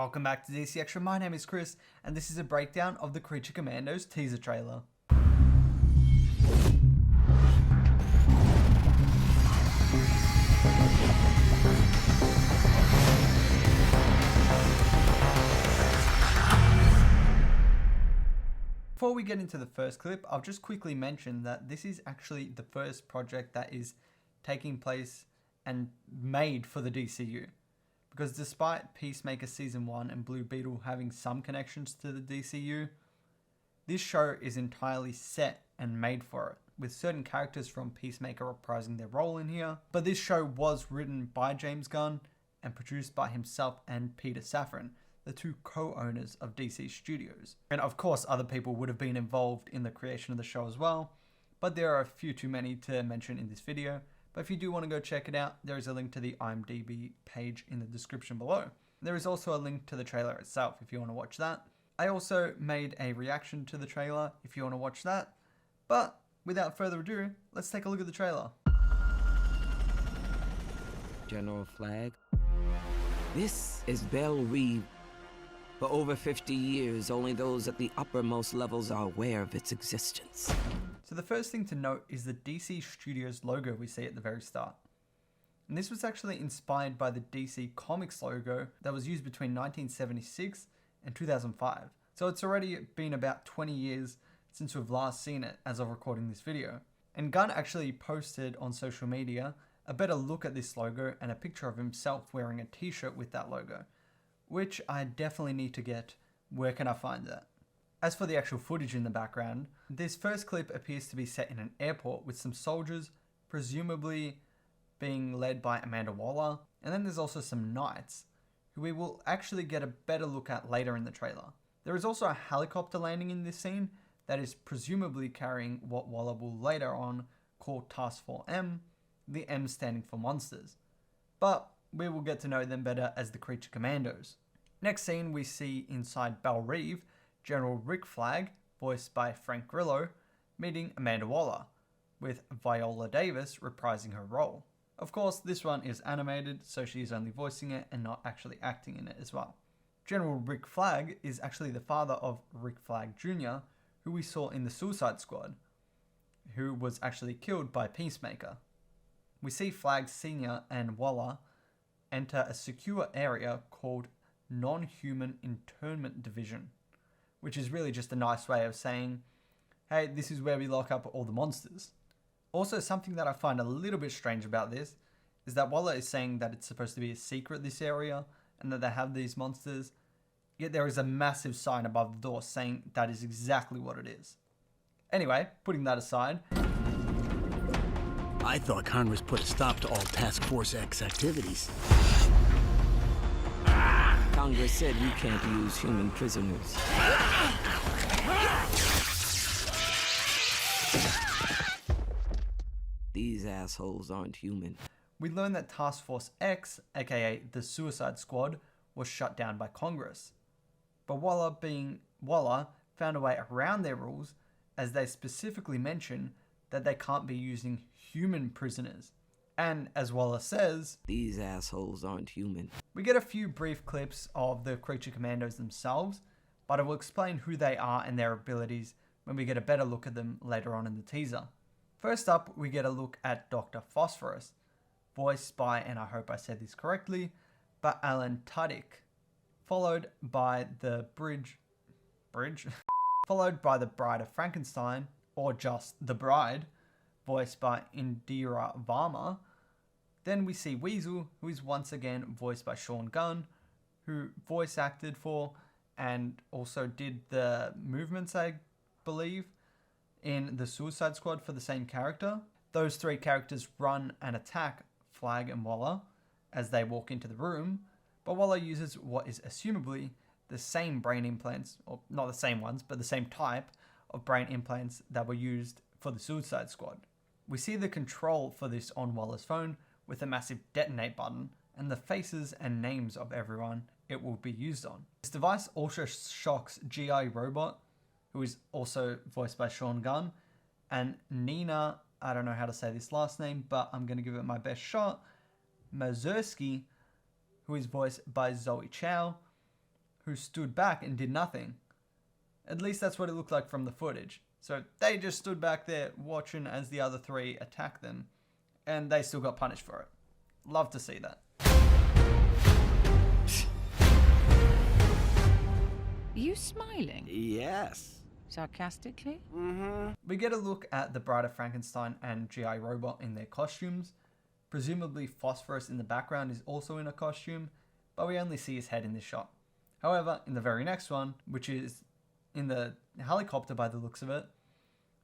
Welcome back to DC Extra, my name is Chris, and this is a breakdown of the Creature Commandos teaser trailer. Before we get into the first clip, I'll just quickly mention that this is actually the first project that is taking place and made for the DCU. Because despite Peacemaker Season 1 and Blue Beetle having some connections to the DCU, this show is entirely set and made for it, with certain characters from Peacemaker reprising their role in here. But this show was written by James Gunn and produced by himself and Peter Safran, the two co-owners of DC Studios. And of course other people would have been involved in the creation of the show as well, but there are a few too many to mention in this video. But if you do want to go check it out, there is a link to the IMDb page in the description below. There is also a link to the trailer itself if you want to watch that. I also made a reaction to the trailer if you want to watch that. But without further ado, let's take a look at the trailer. General Flag, this is Belle Reve. For over 50 years, only those at the uppermost levels are aware of its existence. So the first thing to note is the DC Studios logo we see at the very start. And this was actually inspired by the DC Comics logo that was used between 1976 and 2005. So it's already been about 20 years since we've last seen it as of recording this video. And Gunn actually posted on social media a better look at this logo and a picture of himself wearing a t-shirt with that logo, which I definitely need to get. Where can I find that? As for the actual footage in the background, this first clip appears to be set in an airport with some soldiers, presumably being led by Amanda Waller, and then there's also some knights, who we will actually get a better look at later in the trailer. There is also a helicopter landing in this scene that is presumably carrying what Waller will later on call Task Force M, the M standing for monsters. But we will get to know them better as the Creature Commandos. Next scene we see inside Belle Reve, General Rick Flag, voiced by Frank Grillo, meeting Amanda Waller, with Viola Davis reprising her role. Of course, this one is animated, so she's only voicing it and not actually acting in it as well. General Rick Flag is actually the father of Rick Flag Jr., who we saw in the Suicide Squad, who was actually killed by Peacemaker. We see Flag Sr. and Waller enter a secure area called Non-Human Internment Division, which is really just a nice way of saying, hey, this is where we lock up all the monsters. Also, something that I find a little bit strange about this is that Waller is saying that it's supposed to be a secret, this area, and that they have these monsters, yet there is a massive sign above the door saying that is exactly what it is. Anyway, putting that aside, I thought Congress put a stop to all Task Force X activities. Congress said you can't use human prisoners. These assholes aren't human. we learn that Task Force X, aka the Suicide Squad, was shut down by Congress. But Waller, being Waller, found a way around their rules, as they specifically mention that they can't be using human prisoners. And as Waller says, these assholes aren't human. We get a few brief clips of the Creature Commandos themselves, but I will explain who they are and their abilities when we get a better look at them later on in the teaser. First up, we get a look at Dr. Phosphorus, voiced by, and I hope I said this correctly, but Alan Tudyk, followed by the followed by the Bride of Frankenstein, or just the Bride, voiced by Indira Varma. Then we see Weasel, who is once again voiced by Sean Gunn, who voice acted for and also did the movements, I believe, in the Suicide Squad for the same character. Those three characters run and attack Flag and Waller as they walk into the room, but Waller uses what is assumably the same brain implants, or not the same ones, but the same type of brain implants that were used for the Suicide Squad. We see the control for this on Waller's phone with a massive detonate button and the faces and names of everyone it will be used on. This device also shocks G.I. Robot, who is also voiced by Sean Gunn, and Nina, I don't know how to say this last name, but I'm going to give it my best shot, Mazursky, who is voiced by Zoe Chow, who stood back and did nothing. At least that's what it looked like from the footage. So they just stood back there watching as the other three attacked them, and they still got punished for it. Love to see that. Are you smiling? Yes. Sarcastically? We get a look at the Bride of Frankenstein and G.I. Robot in their costumes. Presumably Phosphorus in the background is also in a costume, but we only see his head in this shot. However, in the very next one, which is in the helicopter by the looks of it,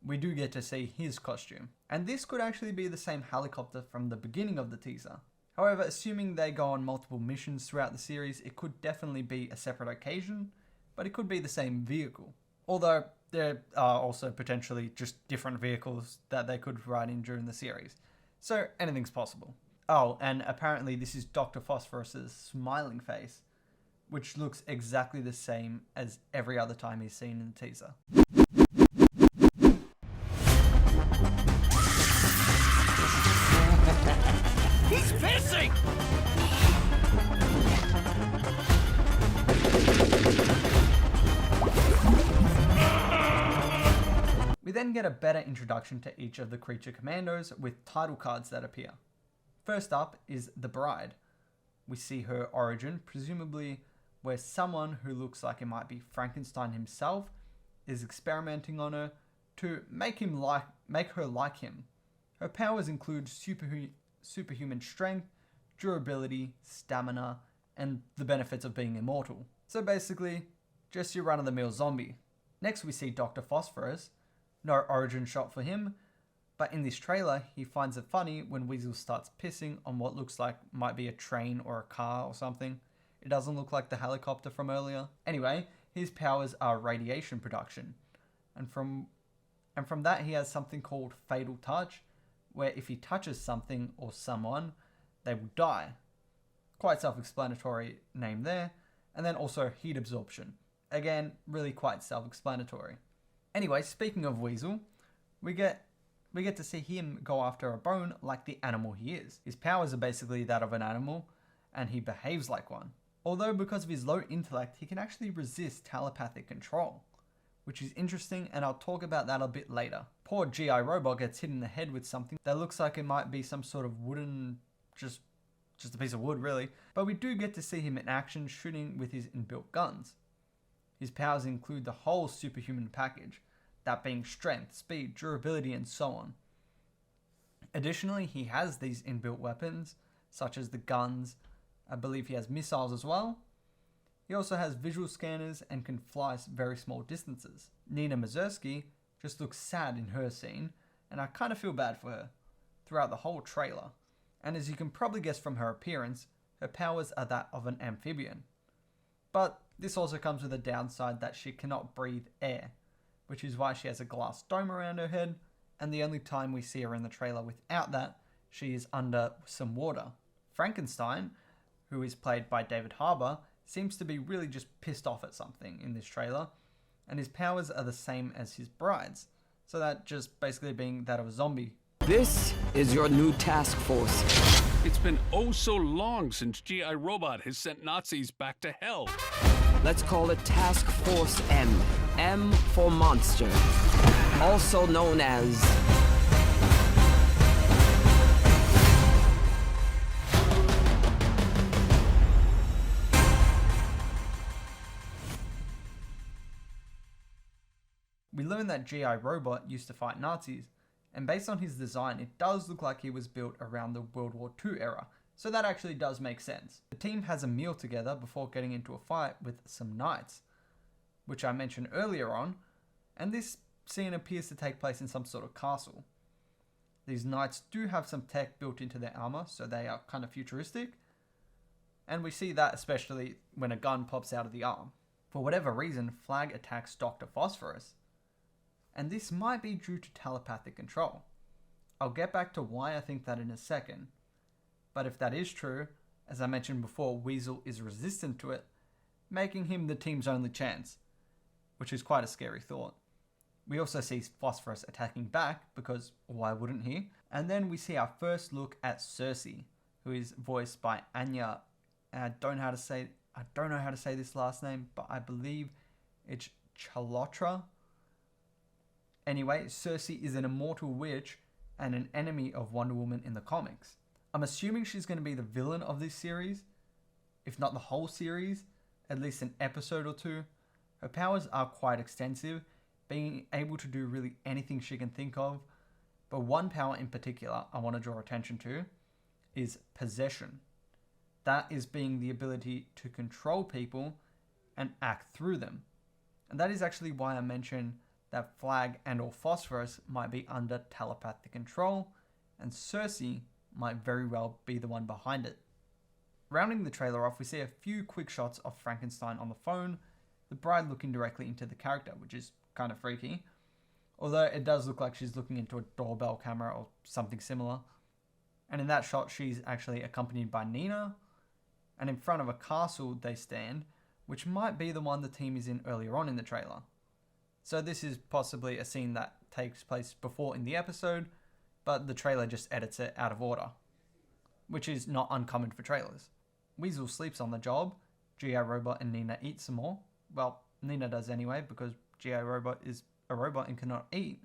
we do get to see his costume. And this could actually be the same helicopter from the beginning of the teaser. However, assuming they go on multiple missions throughout the series, it could definitely be a separate occasion, but it could be the same vehicle. Although there are also potentially just different vehicles that they could ride in during the series. So anything's possible. Oh, and apparently this is Dr. Phosphorus's smiling face, which looks exactly the same as every other time he's seen in the teaser. He's pissing! We then get a better introduction to each of the Creature Commandos with title cards that appear. First up is the Bride. We see her origin, presumably where someone who looks like it might be Frankenstein himself is experimenting on her to make her like him. Her powers include superhuman strength, durability, stamina, and the benefits of being immortal. So basically, just your run-of-the-mill zombie. Next we see Dr. Phosphorus. No origin shot for him, but in this trailer he finds it funny when Weasel starts pissing on what looks like might be a train or a car or something. It doesn't look like the helicopter from earlier. Anyway, his powers are radiation production, and from that he has something called Fatal Touch, where if he touches something or someone, they will die. Quite self-explanatory name there. And then also heat absorption. Again, really quite self-explanatory. Anyway, speaking of Weasel, we get to see him go after a bone like the animal he is. His powers are basically that of an animal, and he behaves like one. Although because of his low intellect, he can actually resist telepathic control, which is interesting, and I'll talk about that a bit later. Poor G.I. Robot gets hit in the head with something that looks like it might be some sort of wooden, just a piece of wood really, but we do get to see him in action shooting with his inbuilt guns. His powers include the whole superhuman package, that being strength, speed, durability, and so on. Additionally, he has these inbuilt weapons, such as the guns. I believe he has missiles as well. He also has visual scanners and can fly very small distances. Nina Mazursky just looks sad in her scene, and I kind of feel bad for her throughout the whole trailer. And as you can probably guess from her appearance, her powers are that of an amphibian. But this also comes with a downside that she cannot breathe air, which is why she has a glass dome around her head, and the only time we see her in the trailer without that, she is under some water. Frankenstein, who is played by David Harbour, seems to be really just pissed off at something in this trailer, and his powers are the same as his bride's, so that just basically being that of a zombie. This is your new task force. It's been oh so long since G.I. Robot has sent Nazis back to hell. Let's call it Task Force M. M for Monster. Also known as... We learn that G.I. Robot used to fight Nazis, and based on his design, it does look like he was built around the World War II era, so that actually does make sense. The team has a meal together before getting into a fight with some knights, which I mentioned earlier on, and this scene appears to take place in some sort of castle. These knights do have some tech built into their armor, so they are kind of futuristic, and we see that especially when a gun pops out of the arm. For whatever reason, Flag attacks Dr. Phosphorus, and this might be due to telepathic control. I'll get back to why I think that in a second, but if that is true, as I mentioned before, Weasel is resistant to it, making him the team's only chance, which is quite a scary thought. We also see Phosphorus attacking back, because why wouldn't he? And then we see our first look at Circe, who is voiced by Anya, I don't know how to say, I don't know how to say this last name, but I believe it's Chalotra. Anyway, Circe is an immortal witch and an enemy of Wonder Woman in the comics. I'm assuming she's going to be the villain of this series, if not the whole series, at least an episode or two. Her powers are quite extensive, being able to do really anything she can think of, but one power in particular I want to draw attention to is possession. That is being the ability to control people and act through them. And that is actually why I mentioned that Flag and or Phosphorus might be under telepathic control, and Circe might very well be the one behind it. Rounding the trailer off, we see a few quick shots of Frankenstein on the phone, the bride looking directly into the character, which is kind of freaky. Although it does look like she's looking into a doorbell camera or something similar. And in that shot, she's actually accompanied by Nina, and in front of a castle they stand, which might be the one the team is in earlier on in the trailer. So this is possibly a scene that takes place before in the episode, but the trailer just edits it out of order, which is not uncommon for trailers. Weasel sleeps on the job, G.I. Robot and Nina eat some more. Well, Nina does anyway, because G.I. Robot is a robot and cannot eat,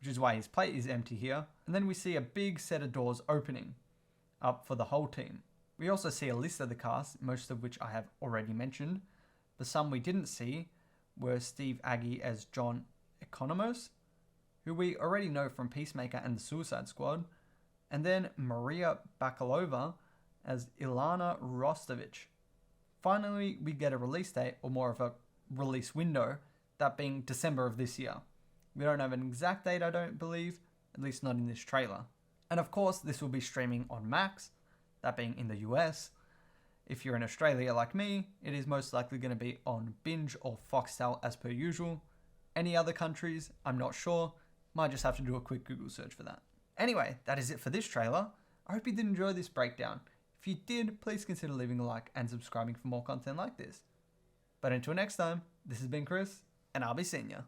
which is why his plate is empty here. And then we see a big set of doors opening up for the whole team. We also see a list of the cast, most of which I have already mentioned. The some we didn't see were Steve Agee as John Economos, who we already know from Peacemaker and the Suicide Squad, and then Maria Bakalova as Ilana Rostovich. Finally, we get a release date, or more of a release window, that being December of this year. We don't have an exact date, I don't believe, at least not in this trailer. And of course, this will be streaming on Max, that being in the US. If you're in Australia like me, it is most likely going to be on Binge or Foxtel as per usual. Any other countries, I'm not sure. Might just have to do a quick Google search for that. Anyway, that is it for this trailer. I hope you did enjoy this breakdown. If you did, please consider leaving a like and subscribing for more content like this. But until next time, this has been Chris, and I'll be seeing ya.